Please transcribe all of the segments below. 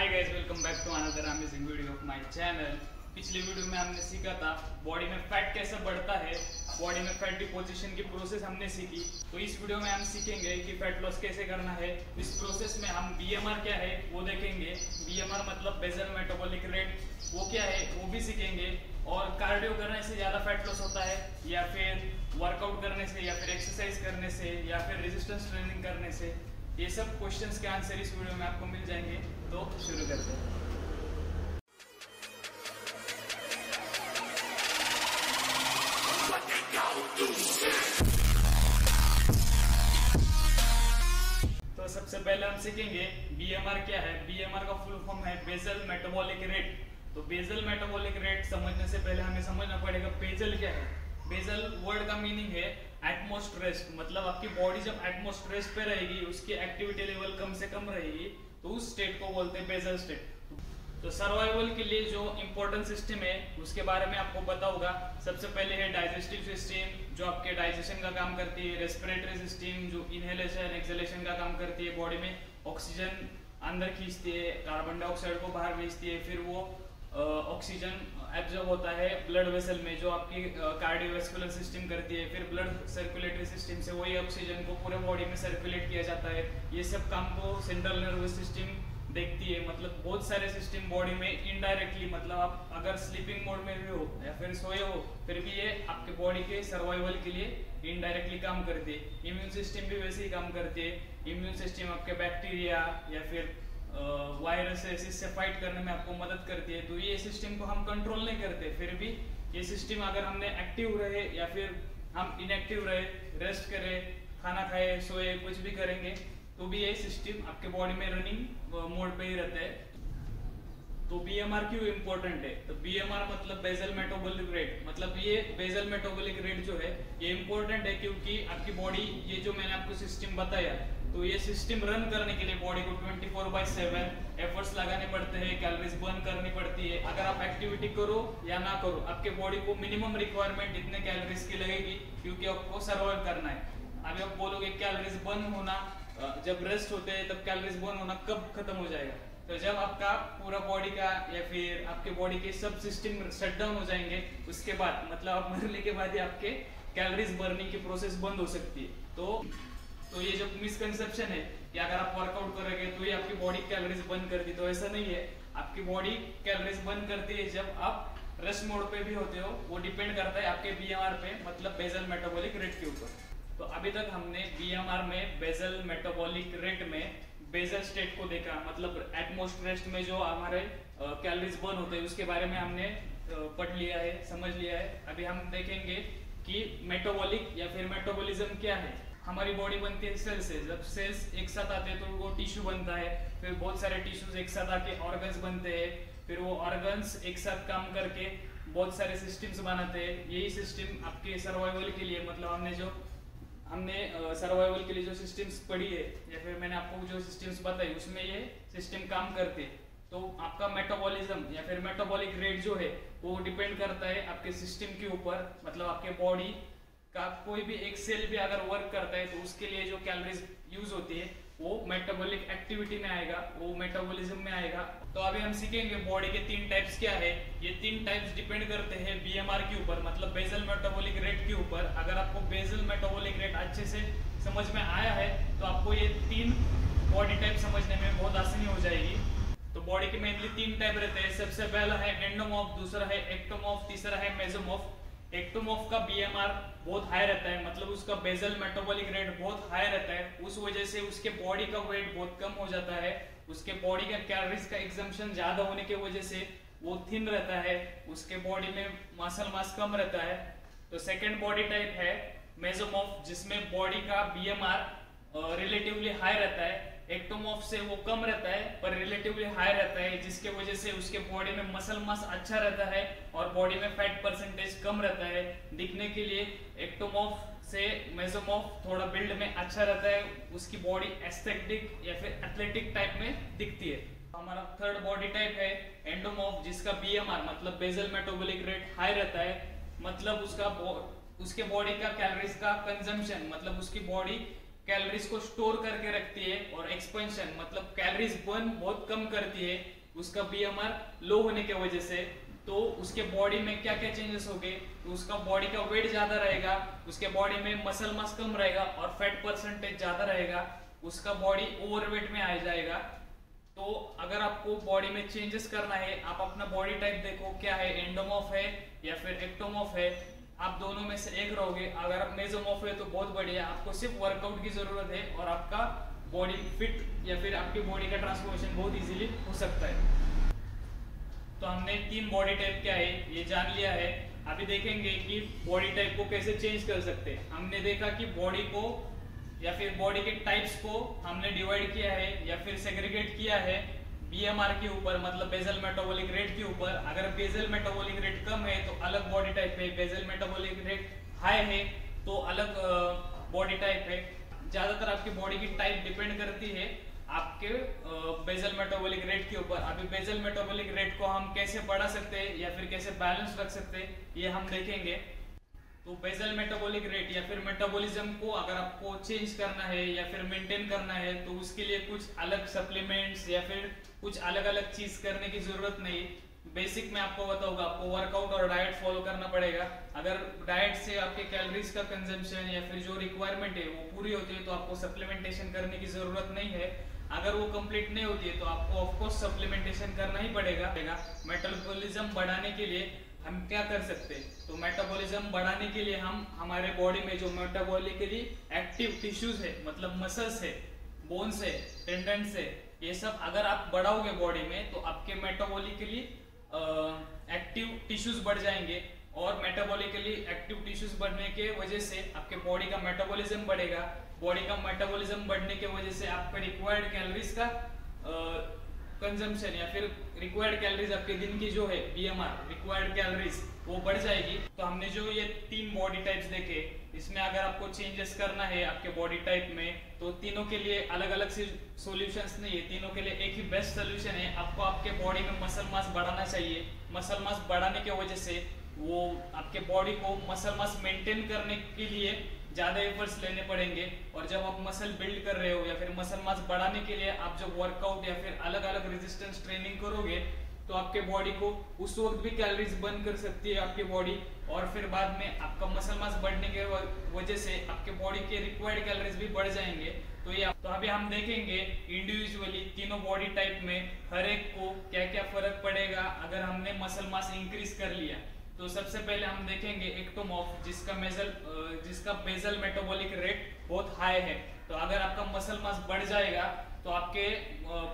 Hi guys, welcome back to another amazing video of my channel. पिछले video में हमने सीखा था बॉडी में फैट कैसे बढ़ता है, बॉडी में फैट डिपोजिशन की प्रोसेस हमने सीखी। तो इस वीडियो में हम सीखेंगे कि फैट लॉस कैसे करना है। इस प्रोसेस में हम बीएमआर क्या है वो देखेंगे। बीएमआर मतलब बेसल मेटाबॉलिक रेट, वो क्या है वो भी सीखेंगे। और कार्डियो करने से ज़्यादा फैट लॉस होता है या फिर वर्कआउट करने से या फिर एक्सरसाइज करने से या फिर रेजिस्टेंस ट्रेनिंग करने से, ये सब क्वेश्चंस के आंसर इस वीडियो में आपको मिल जाएंगे। तो शुरू करते हैं। तो सबसे पहले हम सीखेंगे बीएमआर क्या है। बीएमआर का फुल फॉर्म है बेसल मेटाबॉलिक रेट। तो बेसल मेटाबॉलिक रेट समझने से पहले हमें समझना पड़ेगा बेसल क्या है। बेसल वर्ड का मीनिंग है एटमोस्ट रेस्ट, मतलब आपकी बॉडी जब एटमोस्ट रेस्ट पे रहेगी, उसकी एक्टिविटी लेवल कम से कम रहेगी, तो उस स्टेट को बोलते हैं बेसल स्टेट। तो सर्वाइवल के लिए जो इम्पोर्टेंट सिस्टम है उसके बारे में आपको पता होगा। सबसे पहले है डाइजेस्टिव सिस्टम, जो आपके डाइजेशन का काम करती है। रेस्पिरेटरी सिस्टम, जो इनहेलेशन एक्सहेलेशन का काम करती है, बॉडी में ऑक्सीजन अंदर खींचती है, कार्बन डाइऑक्साइड को बाहर भेजती है, फिर वो ऑक्सीजन एब्जॉर्ब होता है ब्लड वेसल में, जो आपकी कार्डियोवैस्कुलर सिस्टम करती है। फिर ब्लड सर्कुलेटरी सिस्टम से वही ऑक्सीजन को पूरे बॉडी में सर्कुलेट किया जाता है। ये सब काम को सेंट्रल नर्वस सिस्टम देखती है। मतलब बहुत सारे सिस्टम बॉडी में इनडायरेक्टली, मतलब आप अगर स्लीपिंग मोड में भी हो या फिर सोए हो, फिर भी ये आपके बॉडी के सर्वाइवल के लिए इनडायरेक्टली काम करती है। इम्यून सिस्टम भी वैसे ही काम करती है। इम्यून सिस्टम आपके बैक्टीरिया या फिर वायरसेस, इससे फाइट करने में आपको मदद करती है। तो ये सिस्टम को हम कंट्रोल नहीं करते, फिर भी ये सिस्टम अगर हमने एक्टिव रहे या फिर हम इनएक्टिव रहे, रेस्ट करें, खाना खाए, सोए, कुछ भी करेंगे, तो भी ये सिस्टम आपके बॉडी में रनिंग मोड पे ही रहता है। तो बीएमआर क्यों इम्पोर्टेंट है? तो बीएमआर मतलब बेसल मेटाबॉलिक रेट, मतलब ये बेसल मेटाबॉलिक रेट जो है ये इम्पोर्टेंट है क्योंकि आपकी बॉडी, ये जो मैंने आपको सिस्टम बताया, तो ये सिस्टम रन करने के लिए बॉडी को 24/7 एफर्ट्स लगाने पड़ते हैं, कैलोरीज बर्न करनी पड़ती है। अगर आप एक्टिविटी करो या ना करो, आपके बॉडी को मिनिमम रिक्वायरमेंट इतने कैलोरीज की लगेगी क्योंकि आपको सर्वाइव करना है। अभी आप बोलोगे कैलोरीज बर्न होना, जब रेस्ट होते हैं तब कैलोरीज बर्न होना कब खत्म हो जाएगा? तो जब आपका पूरा बॉडी का या फिर आपके बॉडी के सब सिस्टम शट डाउन हो जाएंगे, उसके बाद मतलब आप मरने के बाद ही आपके कैलोरीज बर्निंग की प्रोसेस बंद हो सकती है। तो ये जो मिसकंसेप्शन है कि अगर आप वर्कआउट करोगे तो ये आपकी बॉडी कैलोरीज बर्न करती, तो ऐसा नहीं है। आपकी बॉडी कैलोरीज बर्न करती है जब आप रेस्ट मोड पे भी होते हो। वो डिपेंड करता है आपके बीएमआर पे, मतलब बेसल मेटाबॉलिक रेट के ऊपर। तो अभी तक हमने बीएमआर में बेसल मेटाबॉलिक रेट में बेसल स्टेट को देखा, मतलब एटमोस्ट रेस्ट में जो हमारे कैलोरीज बर्न होते हैं उसके बारे में हमने पढ़ लिया है, समझ लिया है। अभी हम देखेंगे कि मेटाबॉलिक या फिर मेटाबॉलिज्म क्या है। हमारी बॉडी बनती है सेल से, जब सेल्स एक साथ आते हैं तो वो टिश्यू बनता है, फिर बहुत सारे टिश्यूज एक साथ आके ऑर्गन्स बनते हैं, फिर वो ऑर्गन्स एक साथ काम करके बहुत सारे सिस्टम्स बनाते हैं। यही सिस्टम आपके सर्वाइवल के लिए, मतलब हमने सर्वाइवल के लिए जो सिस्टम्स पढ़ी है या फिर मैंने आपको जो सिस्टम्स बताई उसमें ये सिस्टम काम करते हैं। तो आपका मेटाबॉलिज्म या फिर मेटाबॉलिक रेट जो है वो डिपेंड करता है आपके सिस्टम के ऊपर, मतलब आपके बॉडी का कोई भी एक सेल भी अगर वर्क करता है तो उसके लिए जो कैलोरीज यूज होती है वो मेटाबॉलिक एक्टिविटी में आएगा, वो मेटाबॉलिज्म में आएगा। तो अभी हम सीखेंगे बॉडी के 3 टाइप्स क्या है। ये 3 टाइप्स डिपेंड करते हैं बीएमआर के ऊपर, मतलब बेसल मेटाबॉलिक रेट के ऊपर। अगर आपको बेसल मेटाबॉलिक रेट अच्छे से समझ में आया है तो आपको ये 3 बॉडी टाइप समझने में बहुत आसानी हो जाएगी। तो बॉडी के मेनली 3 टाइप रहते हैं। सबसे पहला है एंडोमॉर्फ, दूसरा है एक्टोमॉर्फ, तीसरा है मेसोमॉर्फ। एक्टोमॉर्फ का बीएमआर बहुत हाई रहता है, मतलब उसका बेसल मेटाबॉलिक रेट बहुत हाई रहता है। उस वजह से उसके बॉडी का वेट बहुत कम हो जाता है। उसके बॉडी का कैलोरीज का एग्जम्पशन ज्यादा होने की वजह से वो थिन रहता है, उसके बॉडी में मसल मास कम रहता है। तो सेकेंड बॉडी टाइप है मेसोमॉर्फ, जिसमें बॉडी का बीएमआर रिलेटिवली हाई रहता है। एक्टोमॉर्फ से वो कम रहता है पर रिलेटिवली हाई रहता है, जिसके वजह से उसके बॉडी में मसल मास अच्छा रहता है और बॉडी में फैट परसेंटेज कम रहता है। दिखने के लिए एक्टोमॉर्फ से मेसोमॉर्फ थोड़ा बिल्ड में अच्छा रहता है, उसकी बॉडी एस्थेटिक या फिर एथलेटिक टाइप में दिखती है। हमारा थर्ड बॉडी टाइप है एंडोमॉर्फ, जिसका बीएमआर मतलब बेसल मेटाबॉलिक रेट हाई रहता है, मतलब उसके बॉडी का कैलोरीज का कंजम्पशन, मतलब उसकी बॉडी कैलोरीज को स्टोर करके रखती है, और एक्सपेंशन मतलब कैलोरीज बर्न बहुत कम करती है। उसका बीएमआर लो होने की वजह से, तो उसके बॉडी में क्या क्या चेंजेस हो गए, तो उसका बॉडी का वेट ज्यादा रहेगा, उसके बॉडी में मसल मास कम रहेगा और फैट परसेंटेज ज्यादा रहेगा, उसका बॉडी ओवरवेट में आ जाएगा। तो अगर आपको बॉडी में चेंजेस करना है, आप अपना बॉडी टाइप देखो क्या है, एंडोमॉर्फ है या फिर एक्टोमॉर्फ है, आप दोनों में से एक रहोगे। अगर आप मेसोमॉर्फ है तो बहुत बढ़िया, आपको सिर्फ वर्कआउट की जरूरत है और आपका बॉडी फिट या फिर आपकी बॉडी का ट्रांसफॉर्मेशन बहुत इजीली हो सकता है। तो हमने 3 बॉडी टाइप क्या है ये जान लिया है। अभी देखेंगे कि बॉडी टाइप को कैसे चेंज कर सकते हैं। हमने देखा कि बॉडी को या फिर बॉडी के टाइप्स को हमने डिवाइड किया है या फिर सेग्रीगेट किया है बीएमआर के ऊपर, मतलब बेसल मेटाबॉलिक रेट के ऊपर। अगर बेसल मेटाबॉलिक रेट कम है तो अलग बॉडी टाइप है, बेसल मेटाबॉलिक रेट हाई है तो अलग बॉडी टाइप है। ज्यादातर आपकी बॉडी की टाइप डिपेंड करती है आपके बेसल मेटाबॉलिक रेट के ऊपर। अभी बेसल मेटाबॉलिक रेट को हम कैसे बढ़ा सकते हैं या फिर कैसे बैलेंस रख सकते हैं ये हम देखेंगे। तो बेसल मेटाबॉलिक रेट या फिर मेटाबॉलिज्म को अगर आपको चेंज करना है या फिर मेंटेन करना है तो उसके लिए कुछ अलग सप्लीमेंट्स या फिर कुछ अलग अलग चीज करने की जरूरत नहीं। बेसिक में आपको बताऊंगा, आपको वर्कआउट और डाइट फॉलो करना पड़ेगा। अगर डाइट से आपके कैलोरीज का कंजम्पशन या फिर जो रिक्वायरमेंट है वो पूरी होती है तो आपको सप्लीमेंटेशन करने की जरूरत नहीं है। अगर वो कंप्लीट नहीं होती है तो आपको ऑफ कोर्स सप्लीमेंटेशन करना ही पड़ेगा। मेटाबॉलिज्म बढ़ाने के लिए हम क्या कर सकते हैं, तो मेटाबॉलिज्म बढ़ाने के लिए हम हमारे बॉडी में जो मेटाबॉलिकली एक्टिव टिश्यूज है, मतलब मसल्स है, बोन्स है, टेंडन्स है, ये सब अगर आप बढ़ाओगे बॉडी में तो आपके मेटाबॉलिकली एक्टिव टिश्यूज बढ़ जाएंगे और मेटाबॉलिकली एक्टिव टिश्यूज बढ़ने के वजह से आपके बॉडी का मेटाबॉलिज्म बढ़ेगा। बॉडी का मेटाबॉलिज्म बढ़ने के वजह से आपका रिक्वायर्ड कैलोरीज का कंजम्पशन या फिर रिक्वायर्ड कैलोरीज आपके दिन की जो है बीएमआर रिक्वायर्ड कैलोरीज वो बढ़ जाएगी। तो हमने जो ये 3 बॉडी टाइप्स देखे, इसमें अगर आपको चेंजेस करना है आपके बॉडी टाइप में तो तीनों के लिए अलग अलग से सॉल्यूशंस नहीं है, तीनों के लिए एक ही बेस्ट सोल्यूशन है। आपको आपके बॉडी में मसल मास बढ़ाना चाहिए। मसल मास बढ़ाने की वजह से वो आपके बॉडी को मसल मास मेंटेन करने के लिए ज्यादा एफर्ट्स लेने पड़ेंगे। और जब आप मसल बिल्ड कर रहे हो या फिर मसल मास बढ़ाने के लिए आप जब वर्कआउट या फिर अलग अलग रेजिस्टेंस ट्रेनिंग करोगे तो आपके बॉडी को उस वक्त भी कैलोरीज बर्न कर सकती है आपकी बॉडी, और फिर बाद में आपका मसल मास बढ़ने के वजह से आपके बॉडी के रिक्वायर्ड कैलोरीज भी बढ़ जाएंगे। तो अभी हम देखेंगे इंडिविजुअली तीनों बॉडी टाइप में हर एक को क्या क्या फर्क पड़ेगा अगर हमने मसल मास इंक्रीज कर लिया। तो सबसे पहले हम देखेंगे एक्टोमॉर्फ, जिसका बेसल मेटाबॉलिक रेट बहुत हाई है। तो अगर आपका मसल मास बढ़ जाएगा तो आपके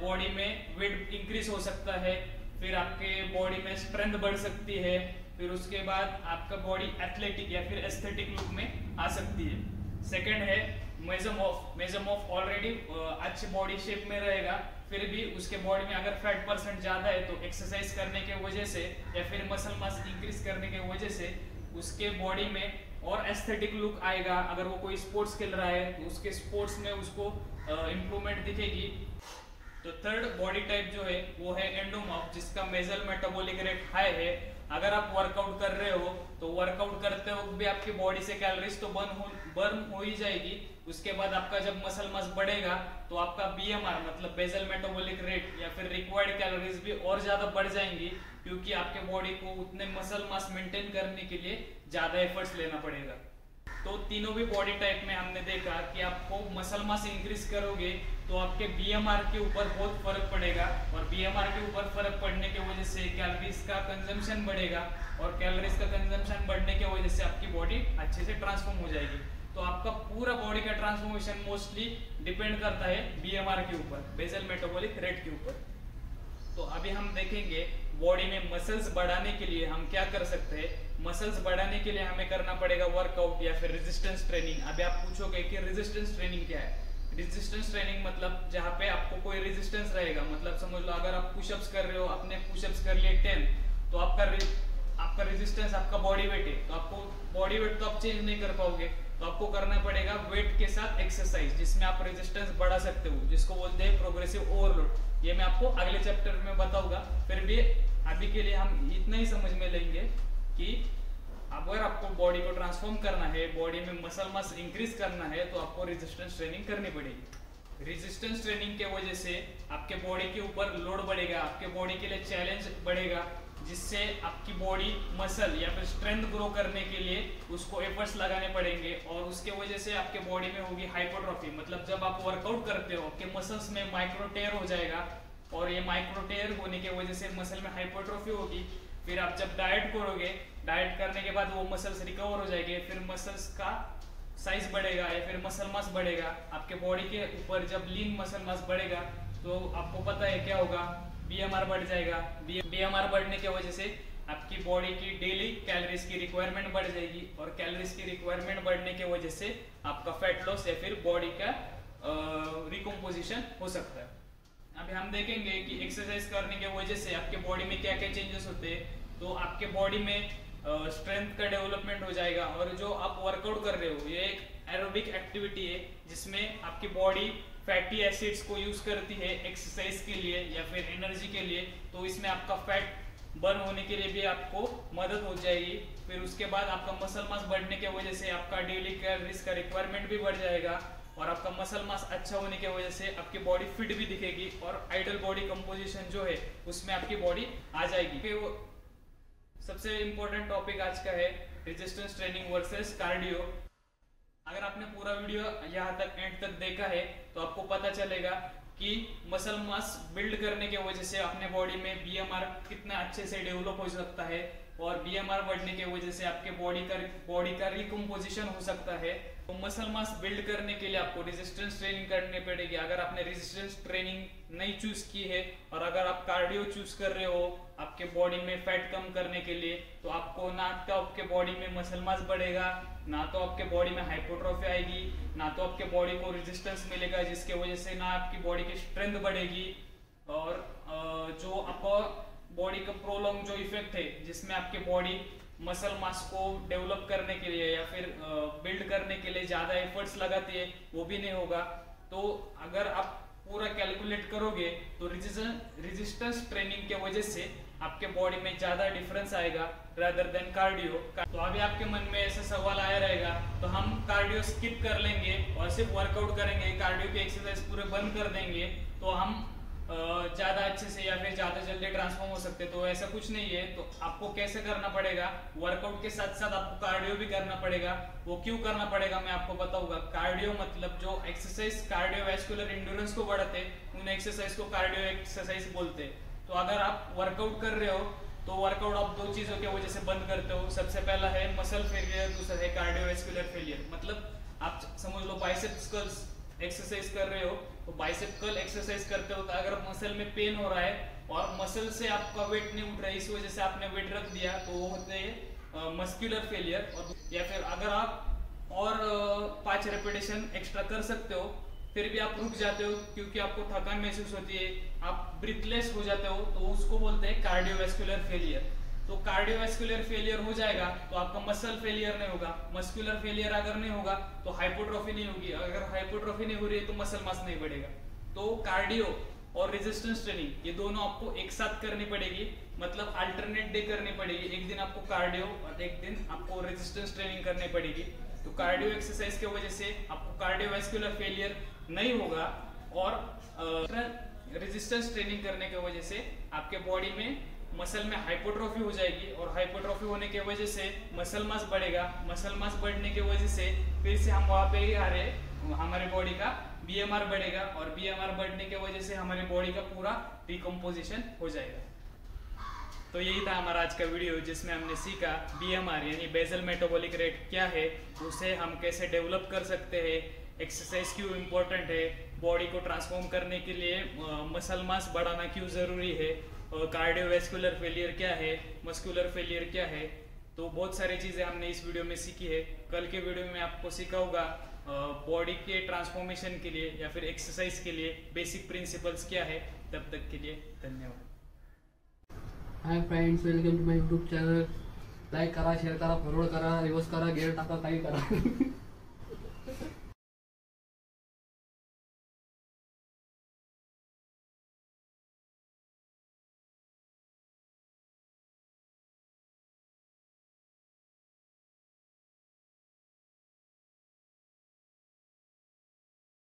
बॉडी में वेट इंक्रीज हो सकता है, फिर आपके बॉडी में स्ट्रेंथ बढ़ सकती है, फिर उसके बाद आपका बॉडी एथलेटिक या फिर एस्थेटिक लुक में आ सकती है। सेकंड है मेसोमॉर्फ। मेसोमॉर्फ ऑलरेडी अच्छी बॉडी शेप में रहेगा, फिर भी उसके बॉडी में अगर फैट परसेंट ज्यादा है तो एक्सरसाइज करने के वजह से या फिर मसल मास इंक्रीज करने के वजह से उसके बॉडी में और एस्थेटिक लुक आएगा। अगर वो कोई स्पोर्ट्स खेल रहा है तो उसके स्पोर्ट्स में उसको इम्प्रूवमेंट दिखेगी। तो थर्ड बॉडी टाइप जो है वो है एंडोमॉर्फ, जिसका बेसल मेटाबॉलिक रेट हाई है। अगर आप वर्कआउट कर रहे हो तो वर्कआउट करते वक्त भी आपकी बॉडी से कैलोरीज तो बर्न हो ही जाएगी। उसके बाद आपका जब मसल मास बढ़ेगा तो आपका बीएमआर मतलब बेसल मेटाबॉलिक रेट या फिर रिक्वायर्ड कैलोरीज भी और ज्यादा बढ़ जाएंगी, क्योंकि आपके बॉडी को उतने मसल मास मेंटेन करने के लिए ज्यादा एफर्ट्स लेना पड़ेगा। तो तीनों भी बॉडी टाइप में हमने देखा कि आपको मसल मास इंक्रीज करोगे तो आपके बीएमआर के ऊपर बहुत फर्क पड़ेगा, और बीएमआर के ऊपर फर्क पड़ने की वजह से कैलोरीज का कंजम्पशन बढ़ेगा, और कैलोरीज का कंजम्पशन बढ़ने की वजह से आपकी बॉडी अच्छे से ट्रांसफॉर्म हो जाएगी। तो आपका पूरा बॉडी का ट्रांसफॉर्मेशन मोस्टली डिपेंड करता है बीएमआर के ऊपर, बेसल मेटाबॉलिक रेट के ऊपर। तो अभी हम देखेंगे बॉडी में मसल्स बढ़ाने के लिए हम क्या कर सकते हैं। मसल्स बढ़ाने के लिए हमें करना पड़ेगा वर्कआउट या फिर रेजिस्टेंस ट्रेनिंग। अभी आप पूछोगे कि रेजिस्टेंस ट्रेनिंग क्या है। रेजिस्टेंस ट्रेनिंग मतलब जहाँ पे आपको कोई रेजिस्टेंस रहेगा, मतलब समझ लो अगर आप पुशअप्स कर रहे हो, आपने पुशअप्स कर लिए 10, तो आपका रेजिस्टेंस आपका बॉडी वेट है, तो आपको बॉडी वेट तो आप चेंज नहीं कर पाओगे, तो आपको करना पड़ेगा वेट के साथ एक्सरसाइज जिसमें आप रेजिस्टेंस बढ़ा सकते हो, जिसको बोलते हैं प्रोग्रेसिव ओवरलोड। ये मैं आपको अगले चैप्टर में बताऊंगा। फिर भी अभी के लिए हम इतना ही समझ में लेंगे कि अगर आपको बॉडी को ट्रांसफॉर्म करना है, बॉडी में मसल मास इंक्रीज करना है, तो आपको रेजिस्टेंस ट्रेनिंग करनी पड़ेगी। रेजिस्टेंस ट्रेनिंग के वजह से आपके बॉडी के ऊपर लोड बढ़ेगा, आपके बॉडी के लिए चैलेंज बढ़ेगा, जिससे आपकी बॉडी मसल या फिर स्ट्रेंथ ग्रो करने के लिए उसको एफर्ट्स लगाने पड़ेंगे और उसके वजह से आपके बॉडी में होगी हाइपोट्रोफी। मतलब जब आप वर्कआउट करते हो आपके मसल्स में माइक्रो टेयर हो जाएगा और ये माइक्रो टेयर होने के वजह से मसल में हाइपोट्रोफी होगी। फिर आप जब डाइट करोगे, डाइट करने के बाद वो मसल्स रिकवर हो जाएंगे, फिर मसल्स का साइज बढ़ेगा या फिर मसल मास बढ़ेगा। आपके बॉडी के ऊपर जब लीन मसल मास बढ़ेगा तो आपको पता है क्या होगा, बीएमआर बढ़ जाएगा। बीएमआर बढ़ने की वजह से आपकी बॉडी की डेली कैलोरीज की रिक्वायरमेंट बढ़ जाएगी और कैलोरीज की रिक्वायरमेंट बढ़ने की वजह से आपका फैट लॉस या फिर बॉडी का रिकम्पोजिशन हो सकता है। अभी हम देखेंगे कि एक्सरसाइज करने की वजह से आपके बॉडी में क्या क्या चेंजेस होते हैं। तो आपके बॉडी में स्ट्रेंथ का डेवलपमेंट हो जाएगा और जो आप वर्कआउट कर रहे हो ये एक एरोबिक एक्टिविटी है जिसमें आपकी बॉडी फैटी एसिड्स को यूज करती है एक्सरसाइज के लिए या फिर एनर्जी के लिए। तो इसमें आपका फैट बर्न होने के लिए भी आपको मदद हो जाएगी। फिर उसके बाद आपका मसल मास बढ़ने की वजह से आपका डेली कैलोरीज का रिक्वायरमेंट भी बढ़ जाएगा और आपका मसल मास अच्छा होने की वजह से आपकी बॉडी फिट भी दिखेगी और आइडल बॉडी कंपोजिशन जो है उसमें आपकी बॉडी आ जाएगी। फिर वो सबसे इम्पोर्टेंट टॉपिक आज का है रेजिस्टेंस ट्रेनिंग वर्सेस कार्डियो। अगर आपने पूरा वीडियो यहाँ तक एंड तक देखा है तो आपको पता चलेगा कि मसल मास बिल्ड करने की वजह से अपने बॉडी में बीएमआर कितना अच्छे से डेवलप हो सकता है और बीएमआर बढ़ने की वजह से आपके बॉडी का रिकम्पोजिशन हो सकता है। तो मसल मास बिल्ड करने के लिए आपको रेजिस्टेंस ट्रेनिंग करनी पड़ेगी। अगर आपने रेजिस्टेंस ट्रेनिंग नहीं चूज की है और अगर आप कार्डियो चूज कर रहे हो आपके बॉडी में फैट कम करने के लिए, तो आपको ना तो आपके बॉडी में मसल मास बढ़ेगा, ना तो आपके बॉडी में हाइपोट्रोफी आएगी, ना तो आपके बॉडी को रेजिस्टेंस मिलेगा जिसके वजह से ना आपकी बॉडी की स्ट्रेंथ बढ़ेगी और जो आपको बॉडी का प्रोलॉन्ग जो इफेक्ट है जिसमें आपके बॉडी मसल मास को डेवलप करने के लिए या फिर बिल्ड करने के लिए ज्यादा एफर्ट्स लगाती है वो भी नहीं होगा। तो अगर आप पूरा कैलकुलेट करोगे तो रेजिस्टेंस ट्रेनिंग के वजह से आपके बॉडी में ज्यादा डिफरेंस आएगा रादर देन कार्डियो। तो अभी आपके मन में ऐसा सवाल आया रहेगा तो हम कार्डियो स्किप कर लेंगे और सिर्फ वर्कआउट करेंगे, कार्डियो की एक्सरसाइज पूरे बंद कर देंगे तो हम ज्यादा अच्छे से या फिर ज्यादा जल्दी ट्रांसफॉर्म हो सकते। तो ऐसा कुछ नहीं है। तो आपको कैसे करना पड़ेगा, वर्कआउट के साथ साथ आपको कार्डियो भी करना पड़ेगा। वो क्यों करना पड़ेगा मैं आपको बताऊंगा। कार्डियो मतलब जो एक्सरसाइज कार्डियोवैस्कुलर एंड्योरेंस को बढ़ाते उन एक्सरसाइज को कार्डियो एक्सरसाइज बोलते। तो अगर आप वर्कआउट कर रहे हो तो वर्कआउट आप दो चीजों की वजह से बंद करते हो। सबसे पहला है मसल फेलियर, दूसरा है कार्डियोवैस्कुलर फेलियर। मतलब आप समझ लो बाइसेप्स कर्ल्स एक्सरसाइज कर रहे हो तो बाइसेप कर्ल एक्सरसाइज करते हो तो अगर मसल में पेन हो रहा है और मसल से आपका वेट नहीं उठ रहा है इस वजह से आपने वेट रख दिया तो वो होते हैं मस्कुलर फेलियर। और या फिर अगर आप और 5 रेपिटेशन एक्स्ट्रा कर सकते हो फिर भी आप रुक जाते हो क्योंकि आपको थकान महसूस होती है, आप ब्रीथलेस हो जाते हो तो उसको बोलते हैं कार्डियोवैस्कुलर फेलियर। तो कार्डियोवैस्कुलर फेलियर हो जाएगा तो आपका मसल फेलियर नहीं होगा। मस्कुलर फेलियर अगर नहीं होगा तो हाइपोट्रोफी नहीं होगी, अगर हाइपोट्रोफी नहीं हो रही है तो मसल मास नहीं बढ़ेगा। तो कार्डियो और रेजिस्टेंस ट्रेनिंग ये दोनों आपको एक साथ करनी पड़ेगी, मतलब अल्टरनेट डे करनी पड़ेगी। एक दिन आपको कार्डियो और एक दिन आपको रेजिस्टेंस ट्रेनिंग करनी पड़ेगी। तो कार्डियो एक्सरसाइज की वजह से आपको कार्डियोवैस्कुलर फेलियर नहीं होगा और रेजिस्टेंस ट्रेनिंग करने की वजह से आपके बॉडी में मसल में हाइपोट्रोफी हो जाएगी और हाइपोट्रोफी होने की वजह से मसल मास बढ़ेगा। मसल मास बढ़ने की वजह से फिर से हम वहां पे ही आ रहे, हमारे बॉडी का बीएमआर बढ़ेगा और बीएमआर बढ़ने की वजह से हमारी बॉडी का पूरा रिकम्पोजिशन हो जाएगा। तो यही था हमारा आज का वीडियो जिसमें हमने सीखा बीएमआर यानी बेसल मेटाबॉलिक रेट क्या है, उसे हम कैसे डेवलप कर सकते हैं, एक्सरसाइज क्यों इम्पोर्टेंट है, बॉडी को ट्रांसफॉर्म करने के लिए मसल मास बढ़ाना क्यों जरूरी है, कार्डियोवैस्कुलर फेलियर क्या है, मस्कुलर फेलियर क्या है। तो बहुत सारी चीज़ें हमने इस वीडियो में सीखी है। कल के वीडियो में आपको सिखाऊंगा बॉडी के ट्रांसफॉर्मेशन के लिए या फिर एक्सरसाइज के लिए बेसिक प्रिंसिपल्स क्या है। तब तक के लिए धन्यवाद। Hi friends, welcome to my YouTube channel. Like करा, शेअर करा, फॉरवर्ड करा, रिवर्स करा, गेअर टाका, काही करा।